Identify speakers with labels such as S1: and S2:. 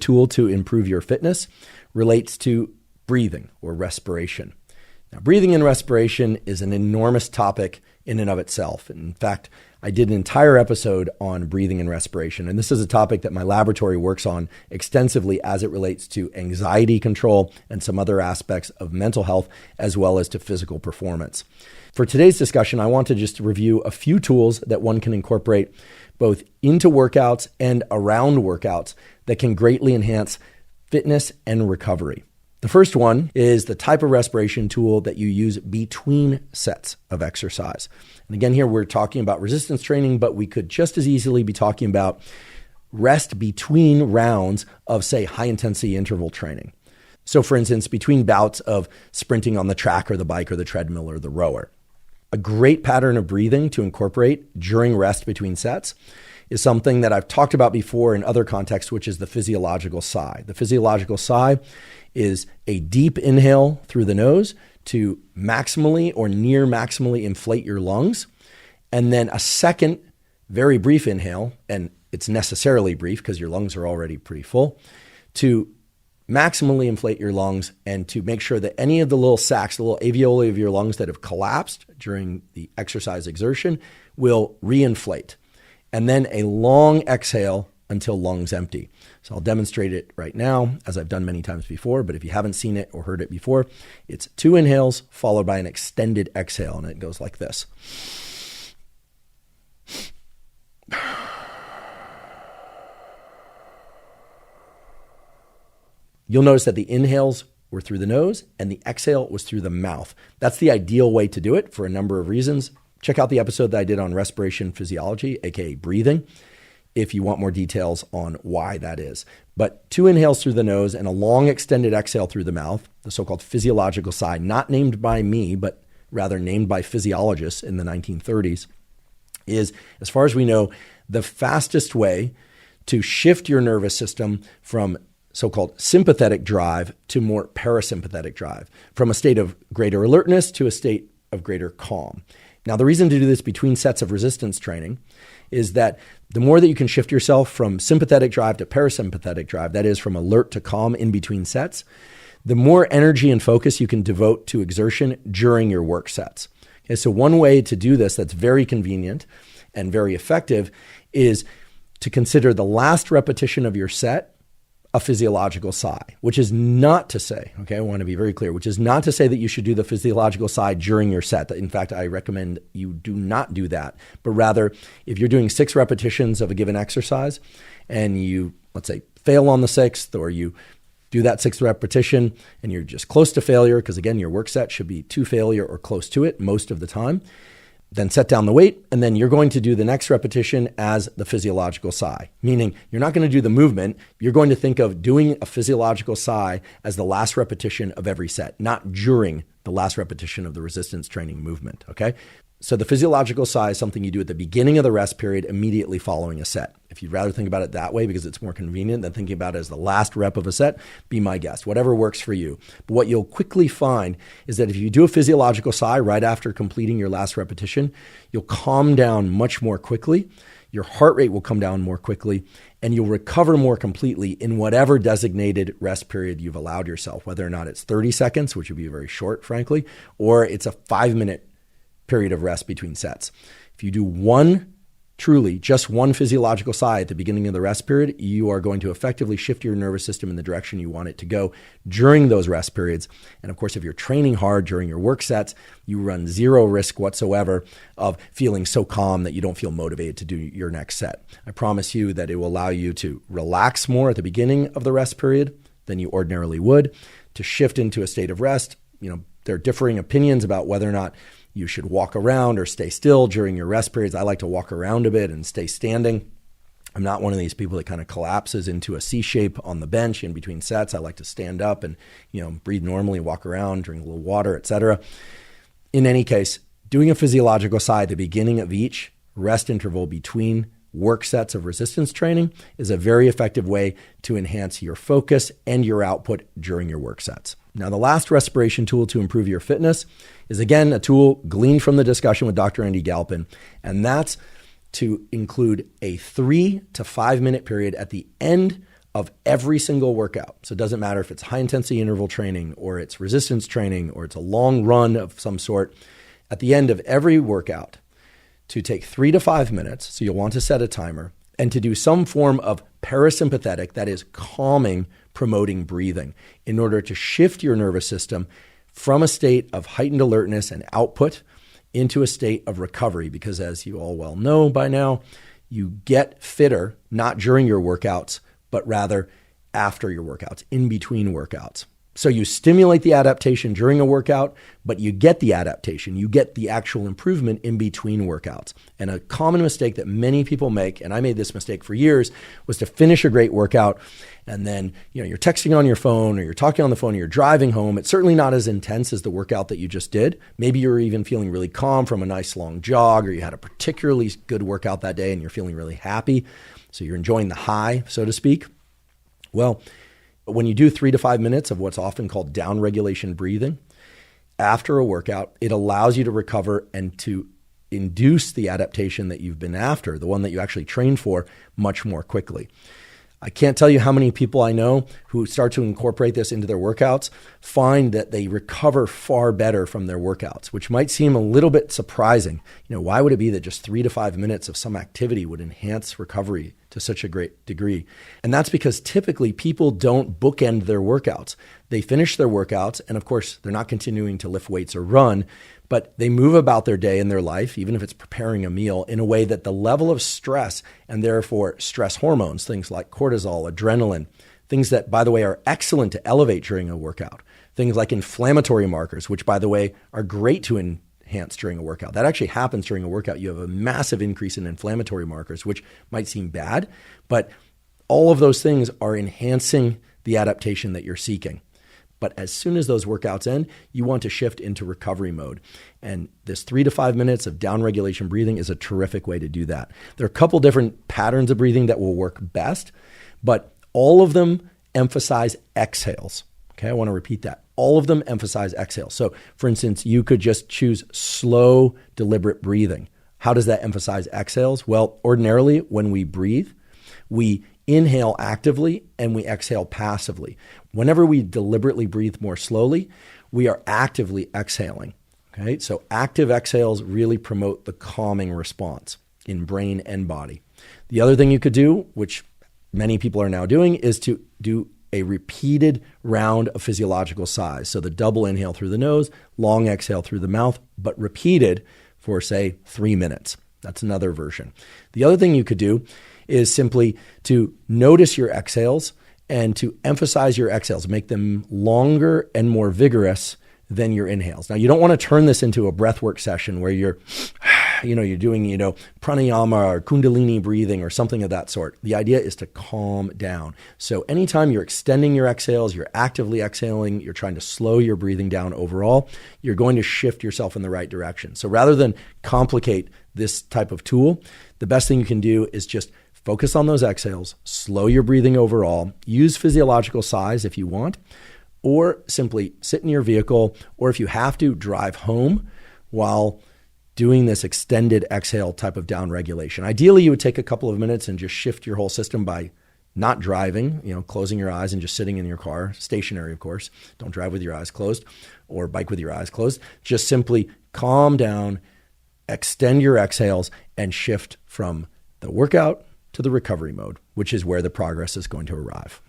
S1: tool to improve your fitness relates to breathing or respiration. Now, breathing and respiration is an enormous topic in and of itself. In fact, I did an entire episode on breathing and respiration, and this is a topic that my laboratory works on extensively as it relates to anxiety control and some other aspects of mental health, as well as to physical performance. For today's discussion, I want to just review a few tools that one can incorporate both into workouts and around workouts that can greatly enhance fitness and recovery. The first one is the type of respiration tool that you use between sets of exercise. And again, here we're talking about resistance training, but we could just as easily be talking about rest between rounds of, say, high-intensity interval training. So, for instance, between bouts of sprinting on the track or the bike or the treadmill or the rower. A great pattern of breathing to incorporate during rest between sets is something that I've talked about before in other contexts, which is the physiological sigh. The physiological sigh is a deep inhale through the nose to maximally or near maximally inflate your lungs, and then a second very brief inhale, and it's necessarily brief because your lungs are already pretty full, to maximally inflate your lungs and to make sure that any of the little sacs, the little alveoli of your lungs that have collapsed during the exercise exertion will reinflate. And then a long exhale until lungs empty. So I'll demonstrate it right now, as I've done many times before, but if you haven't seen it or heard it before, it's 2 inhales followed by an extended exhale, and it goes like this. You'll notice that the inhales were through the nose and the exhale was through the mouth. That's the ideal way to do it for a number of reasons. Check out the episode that I did on respiration physiology, aka breathing, if you want more details on why that is. But 2 inhales through the nose and a long extended exhale through the mouth, the so-called physiological sigh, not named by me, but rather named by physiologists in the 1930s, is, as far as we know, the fastest way to shift your nervous system from so-called sympathetic drive to more parasympathetic drive, from a state of greater alertness to a state of greater calm. Now, the reason to do this between sets of resistance training is that the more that you can shift yourself from sympathetic drive to parasympathetic drive, that is from alert to calm in between sets, the more energy and focus you can devote to exertion during your work sets. Okay, so one way to do this that's very convenient and very effective is to consider the last repetition of your set a physiological sigh, which is not to say, okay, I want to be very clear, which is not to say that you should do the physiological sigh during your set. In fact, I recommend you do not do that, but rather if you're doing 6 repetitions of a given exercise and you, let's say, fail on the 6th, or you do that 6th repetition and you're just close to failure, because again, your work set should be to failure or close to it most of the time, then set down the weight, and then you're going to do the next repetition as the physiological sigh, meaning you're not going to do the movement. You're going to think of doing a physiological sigh as the last repetition of every set, not during the last repetition of the resistance training movement, okay? So the physiological sigh is something you do at the beginning of the rest period immediately following a set. If you'd rather think about it that way because it's more convenient than thinking about it as the last rep of a set, be my guest, whatever works for you. But what you'll quickly find is that if you do a physiological sigh right after completing your last repetition, you'll calm down much more quickly, your heart rate will come down more quickly, and you'll recover more completely in whatever designated rest period you've allowed yourself, whether or not it's 30 seconds, which would be very short, frankly, or it's a 5-minute period of rest between sets. If you do just one physiological sigh at the beginning of the rest period, you are going to effectively shift your nervous system in the direction you want it to go during those rest periods. And of course, if you're training hard during your work sets, you run zero risk whatsoever of feeling so calm that you don't feel motivated to do your next set. I promise you that it will allow you to relax more at the beginning of the rest period than you ordinarily would, to shift into a state of rest. There are differing opinions about whether or not you should walk around or stay still during your rest periods. I like to walk around a bit and stay standing. I'm not one of these people that kind of collapses into a C shape on the bench in between sets. I like to stand up and, breathe normally, walk around, drink a little water, etc. In any case, doing a physiological sigh at the beginning of each rest interval between work sets of resistance training is a very effective way to enhance your focus and your output during your work sets. Now, the last respiration tool to improve your fitness is, again, a tool gleaned from the discussion with Dr. Andy Galpin, and that's to include a 3 to 5 minute period at the end of every single workout. So it doesn't matter if it's high intensity interval training or it's resistance training or it's a long run of some sort. At the end of every workout, to take 3 to 5 minutes, so you'll want to set a timer, and to do some form of parasympathetic, that is calming, promoting breathing, in order to shift your nervous system from a state of heightened alertness and output into a state of recovery. Because as you all well know by now, you get fitter, not during your workouts, but rather after your workouts, in between workouts. So you stimulate the adaptation during a workout, but you get the adaptation, you get the actual improvement in between workouts. And a common mistake that many people make, and I made this mistake for years, was to finish a great workout and then you're texting on your phone or you're talking on the phone or you're driving home. It's certainly not as intense as the workout that you just did. Maybe you're even feeling really calm from a nice long jog, or you had a particularly good workout that day and you're feeling really happy. So you're enjoying the high, so to speak. Well, when you do 3 to 5 minutes of what's often called down regulation breathing, after a workout, it allows you to recover and to induce the adaptation that you've been after, the one that you actually trained for, much more quickly. I can't tell you how many people I know who start to incorporate this into their workouts find that they recover far better from their workouts, which might seem a little bit surprising. Why would it be that just 3 to 5 minutes of some activity would enhance recovery to such a great degree? And that's because typically people don't bookend their workouts. They finish their workouts, and of course, they're not continuing to lift weights or run, but they move about their day and their life, even if it's preparing a meal, in a way that the level of stress, and therefore stress hormones, things like cortisol, adrenaline, things that, by the way, are excellent to elevate during a workout, things like inflammatory markers, which, by the way, are great to enhance during a workout. That actually happens during a workout. You have a massive increase in inflammatory markers, which might seem bad, but all of those things are enhancing the adaptation that you're seeking. But as soon as those workouts end, you want to shift into recovery mode. And this 3 to 5 minutes of down regulation breathing is a terrific way to do that. There are a couple different patterns of breathing that will work best, but all of them emphasize exhales. Okay, I want to repeat that. All of them emphasize exhales. So for instance, you could just choose slow, deliberate breathing. How does that emphasize exhales? Well, ordinarily when we breathe, we inhale actively and we exhale passively. Whenever we deliberately breathe more slowly, we are actively exhaling. Okay, so active exhales really promote the calming response in brain and body. The other thing you could do, which many people are now doing, is to do a repeated round of physiological sighs. So the double inhale through the nose, long exhale through the mouth, but repeated for, say, 3 minutes. That's another version. The other thing you could do is simply to notice your exhales and to emphasize your exhales, make them longer and more vigorous than your inhales. Now, you don't want to turn this into a breathwork session where you're doing, pranayama or kundalini breathing or something of that sort. The idea is to calm down. So anytime you're extending your exhales, you're actively exhaling, you're trying to slow your breathing down overall, you're going to shift yourself in the right direction. So rather than complicate this type of tool, the best thing you can do is just focus on those exhales, slow your breathing overall, use physiological sighs if you want, or simply sit in your vehicle, or if you have to, drive home while doing this extended exhale type of down regulation. Ideally, you would take a couple of minutes and just shift your whole system by not driving, closing your eyes and just sitting in your car, stationary, of course. Don't drive with your eyes closed or bike with your eyes closed. Just simply calm down, extend your exhales, and shift from the workout to the recovery mode, which is where the progress is going to arrive.